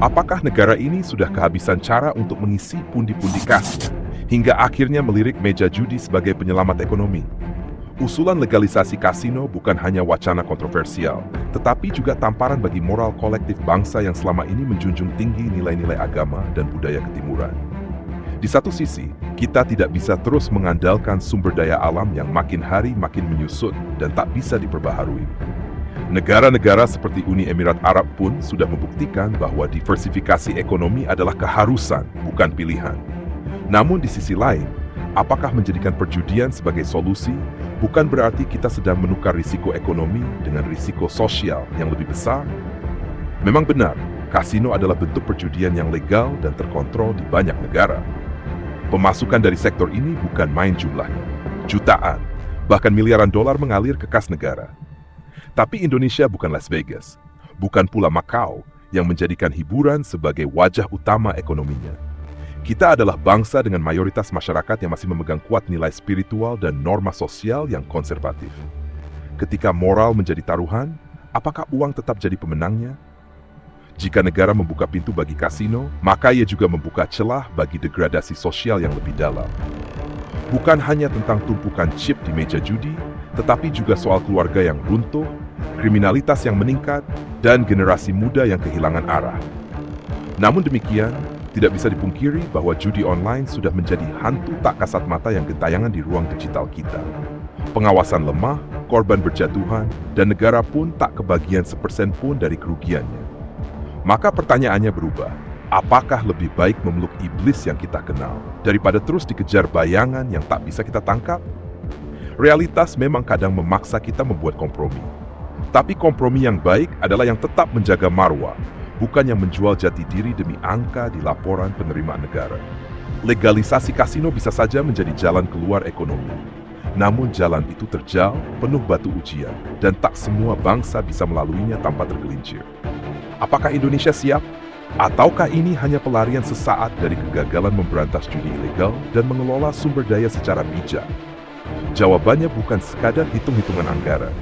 Apakah negara ini sudah kehabisan cara untuk mengisi pundi-pundi kasnya, hingga akhirnya melirik meja judi sebagai penyelamat ekonomi? Usulan legalisasi kasino bukan hanya wacana kontroversial, tetapi juga tamparan bagi moral kolektif bangsa yang selama ini menjunjung tinggi nilai-nilai agama dan budaya ketimuran. Di satu sisi, kita tidak bisa terus mengandalkan sumber daya alam yang makin hari makin menyusut dan tak bisa diperbaharui. Negara-negara seperti Uni Emirat Arab pun sudah membuktikan bahwa diversifikasi ekonomi adalah keharusan, bukan pilihan. Namun di sisi lain, apakah menjadikan perjudian sebagai solusi bukan berarti kita sedang menukar risiko ekonomi dengan risiko sosial yang lebih besar? Memang benar, kasino adalah bentuk perjudian yang legal dan terkontrol di banyak negara. Pemasukan dari sektor ini bukan main jumlahnya. Jutaan, bahkan miliaran dolar mengalir ke kas negara. Tapi Indonesia bukan Las Vegas, bukan pula Macau yang menjadikan hiburan sebagai wajah utama ekonominya. Kita adalah bangsa dengan mayoritas masyarakat yang masih memegang kuat nilai spiritual dan norma sosial yang konservatif. Ketika moral menjadi taruhan, apakah uang tetap jadi pemenangnya? Jika negara membuka pintu bagi kasino, maka ia juga membuka celah bagi degradasi sosial yang lebih dalam. Bukan hanya tentang tumpukan chip di meja judi, tetapi juga soal keluarga yang runtuh, kriminalitas yang meningkat, dan generasi muda yang kehilangan arah. Namun demikian, tidak bisa dipungkiri bahwa judi online sudah menjadi hantu tak kasat mata yang gentayangan di ruang digital kita. Pengawasan lemah, korban berjatuhan, dan negara pun tak kebagian sepersen pun dari kerugiannya. Maka pertanyaannya berubah, apakah lebih baik memeluk iblis yang kita kenal daripada terus dikejar bayangan yang tak bisa kita tangkap? Realitas memang kadang memaksa kita membuat kompromi. Tapi kompromi yang baik adalah yang tetap menjaga marwah, bukan yang menjual jati diri demi angka di laporan penerimaan negara. Legalisasi kasino bisa saja menjadi jalan keluar ekonomi. Namun jalan itu terjal, penuh batu ujian, dan tak semua bangsa bisa melaluinya tanpa tergelincir. Apakah Indonesia siap? Ataukah ini hanya pelarian sesaat dari kegagalan memberantas judi ilegal dan mengelola sumber daya secara bijak? Jawabannya bukan sekadar hitung-hitungan anggaran.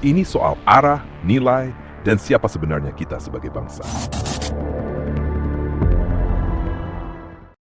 Ini soal arah, nilai, dan siapa sebenarnya kita sebagai bangsa.